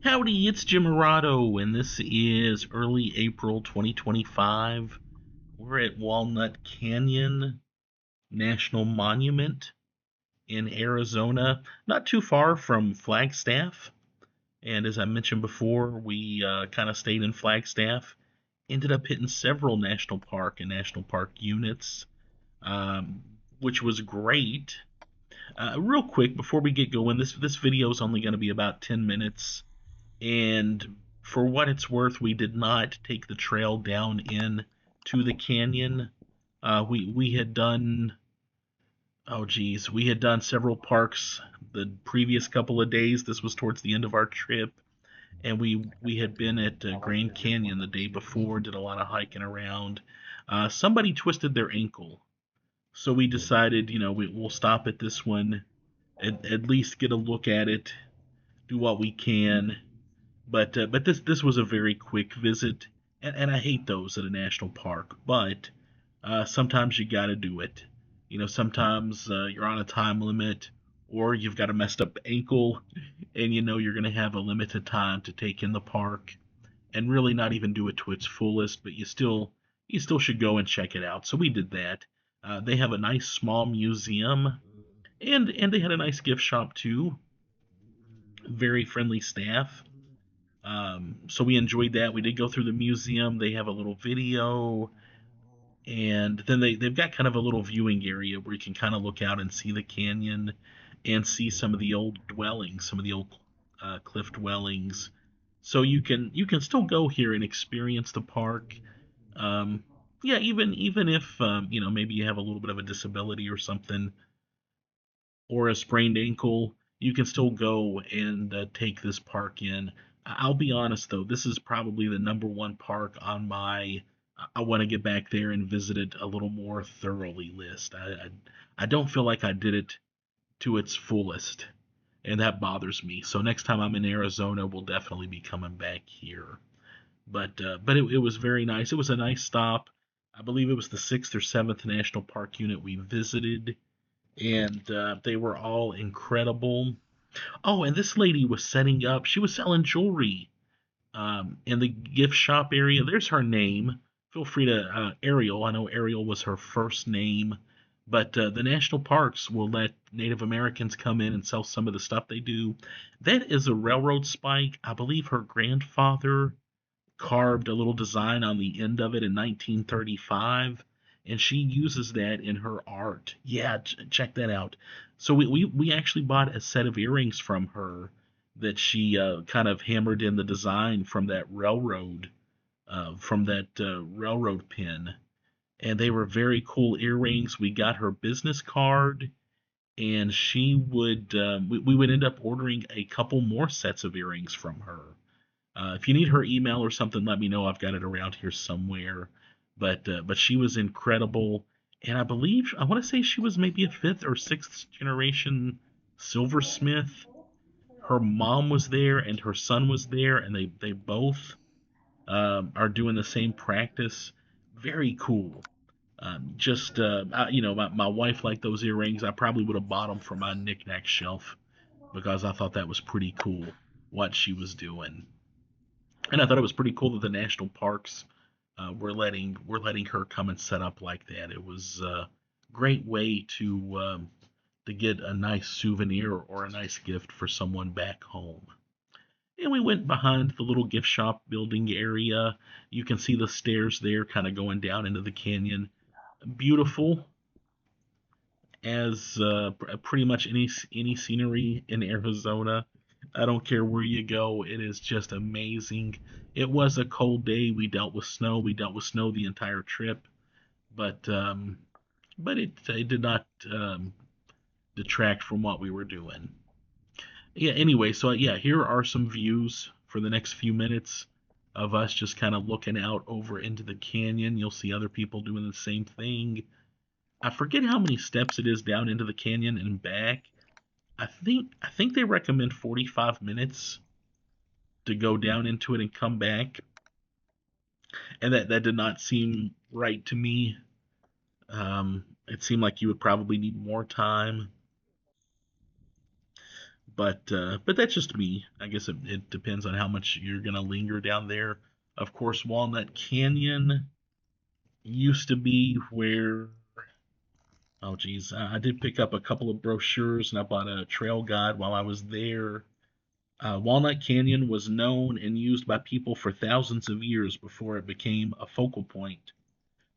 Howdy, it's Jim Morado, and this is early April 2025. We're at Walnut Canyon National Monument in Arizona, not too far from Flagstaff. And as I mentioned before, we kind of stayed in Flagstaff, ended up hitting several national park and national park units, um, which was great. Real quick, before we get going, this video is only going to be about 10 minutes. And for what it's worth, we did not take the trail down in to the canyon. We had done, oh geez, we had done several parks the previous couple of days. This was towards the end of our trip, and we had been at Grand Canyon the day before, did a lot of hiking around. Somebody twisted their ankle, so we decided, we'll stop at this one, at least get a look at it, do what we can. But this was a very quick visit, and I hate those at a national park. But sometimes you got to do it. Sometimes you're on a time limit, or you've got a messed up ankle, and you're going to have a limited time to take in the park, and really not even do it to its fullest. But you still should go and check it out. So we did that. They have a nice small museum, and they had a nice gift shop too. Very friendly staff. So we enjoyed that. We did go through the museum. They have a little video, and then they've got kind of a little viewing area where you can kind of look out and see the canyon and see some of the old dwellings, some of the old cliff dwellings. So you can still go here and experience the park. Um, yeah, even if maybe you have a little bit of a disability or something, or a sprained ankle, you can still go and take this park in. I'll be honest though, this is probably the number one park on my I want to get back there and visit it a little more thoroughly list. I don't feel like I did it to its fullest, and that bothers me. So next time I'm in Arizona, we'll definitely be coming back here. But it was very nice. It was a nice stop. I believe it was the sixth or seventh national park unit we visited, and they were all incredible. Oh, and this lady was setting up. She was selling jewelry in the gift shop area. There's her name. Feel free to Ariel. I know Ariel was her first name, but the national parks will let Native Americans come in and sell some of the stuff they do. That is a railroad spike. I believe her grandfather carved a little design on the end of it in 1935, and she uses that in her art. Yeah, check that out. So we actually bought a set of earrings from her that she kind of hammered in the design from that railroad pin, and they were very cool earrings. We got her business card, and we would end up ordering a couple more sets of earrings from her. If you need her email or something, let me know. I've got it around here somewhere. But she was incredible, and I want to say she was maybe a fifth or sixth generation silversmith. Her mom was there and her son was there, and they both are doing the same practice. Very cool. My wife liked those earrings. I probably would have bought them for my knickknack shelf because I thought that was pretty cool what she was doing. And I thought it was pretty cool that the national parks were letting her come and set up like that. It was a great way to get a nice souvenir or a nice gift for someone back home. And we went behind the little gift shop building area. You can see the stairs there, kind of going down into the canyon. Beautiful as pretty much any scenery in Arizona. I don't care where you go, it is just amazing. It was a cold day. We dealt with snow. We dealt with snow the entire trip, but it did not detract from what we were doing. Yeah. Anyway, so yeah, here are some views for the next few minutes of us just kind of looking out over into the canyon. You'll see other people doing the same thing. I forget how many steps it is down into the canyon and back. I think they recommend 45 minutes to go down into it and come back, and that did not seem right to me. It seemed like you would probably need more time, But that's just me. I guess it depends on how much you're gonna linger down there. Of course, Walnut Canyon used to be where. Oh geez, I did pick up a couple of brochures and I bought a trail guide while I was there. Walnut Canyon was known and used by people for thousands of years before it became a focal point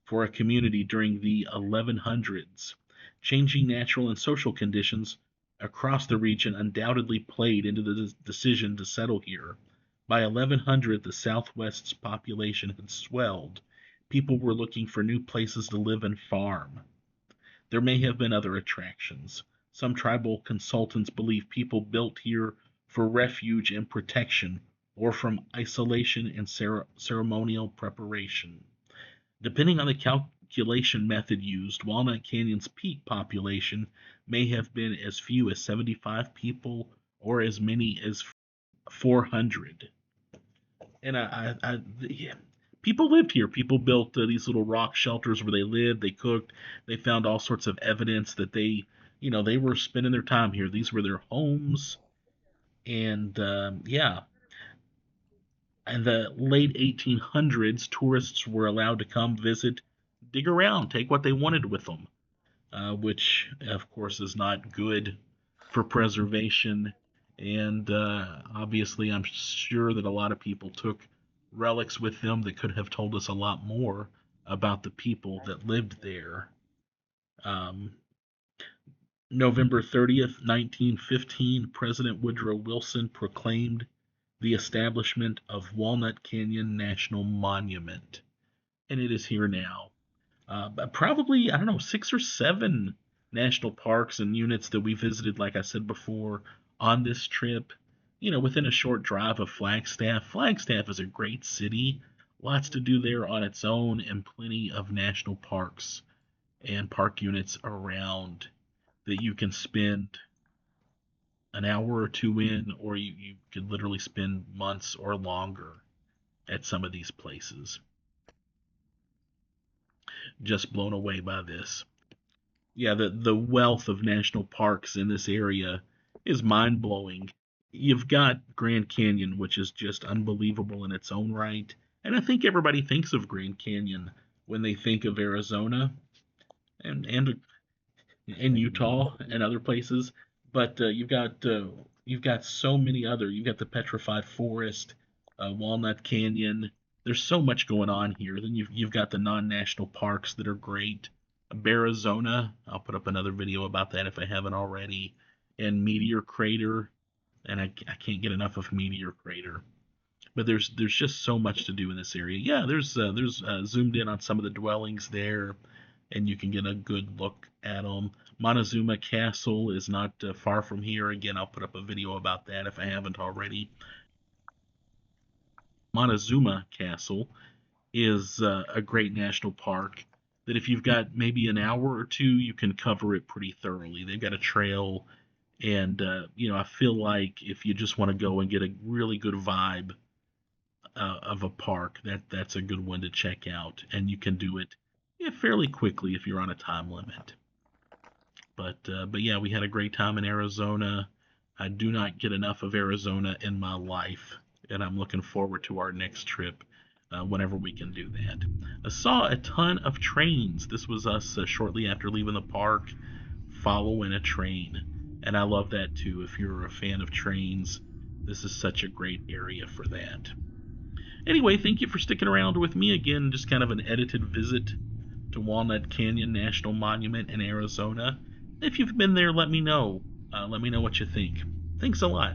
for a community during the 1100s. Changing natural and social conditions across the region undoubtedly played into the decision to settle here. By 1100, the Southwest's population had swelled. People were looking for new places to live and farm. There may have been other attractions. Some tribal consultants believe people built here for refuge and protection, or from isolation and ceremonial preparation. Depending on the calculation method used, Walnut Canyon's peak population may have been as few as 75 people or as many as 400. And yeah, people lived here. People built these little rock shelters where they lived, they cooked, they found all sorts of evidence that they were spending their time here. These were their homes. And yeah, in the late 1800s, tourists were allowed to come visit, dig around, take what they wanted with them, which, of course, is not good for preservation. And obviously, I'm sure that a lot of people took relics with them that could have told us a lot more about the people that lived there. Um, November 30th, 1915, President Woodrow Wilson proclaimed the establishment of Walnut Canyon National Monument, and it is here now. But probably, I don't know, 6 or 7 national parks and units that we visited, like I said before, on this trip, within a short drive of Flagstaff. Flagstaff is a great city, lots to do there on its own, and plenty of national parks and park units around that you can spend an hour or two in, or you could literally spend months or longer at some of these places. Just blown away by this. Yeah, the wealth of national parks in this area is mind blowing. You've got Grand Canyon, which is just unbelievable in its own right. And I think everybody thinks of Grand Canyon when they think of Arizona and in Utah and other places. But you've got so many other. You've got the Petrified Forest, Walnut Canyon. There's so much going on here. Then you've got the non-national parks that are great. Arizona. I'll put up another video about that if I haven't already. And Meteor Crater, and I can't get enough of Meteor Crater. But there's just so much to do in this area. Yeah, there's zoomed in on some of the dwellings there, and you can get a good look at them. Montezuma Castle is not far from here. Again, I'll put up a video about that if I haven't already. Montezuma Castle is a great national park that if you've got maybe an hour or two, you can cover it pretty thoroughly. They've got a trail, and I feel like if you just want to go and get a really good vibe of a park, that's a good one to check out, and you can do it fairly quickly if you're on a time limit. But yeah, we had a great time in Arizona. I do not get enough of Arizona in my life, and I'm looking forward to our next trip whenever we can do that. I saw a ton of trains. This was us shortly after leaving the park, following a train, and I love that too. If you're a fan of trains, this is such a great area for that. Anyway, thank you for sticking around with me again. Just kind of an edited visit to Walnut Canyon National Monument in Arizona. If you've been there, let me know. Let me know what you think. Thanks a lot.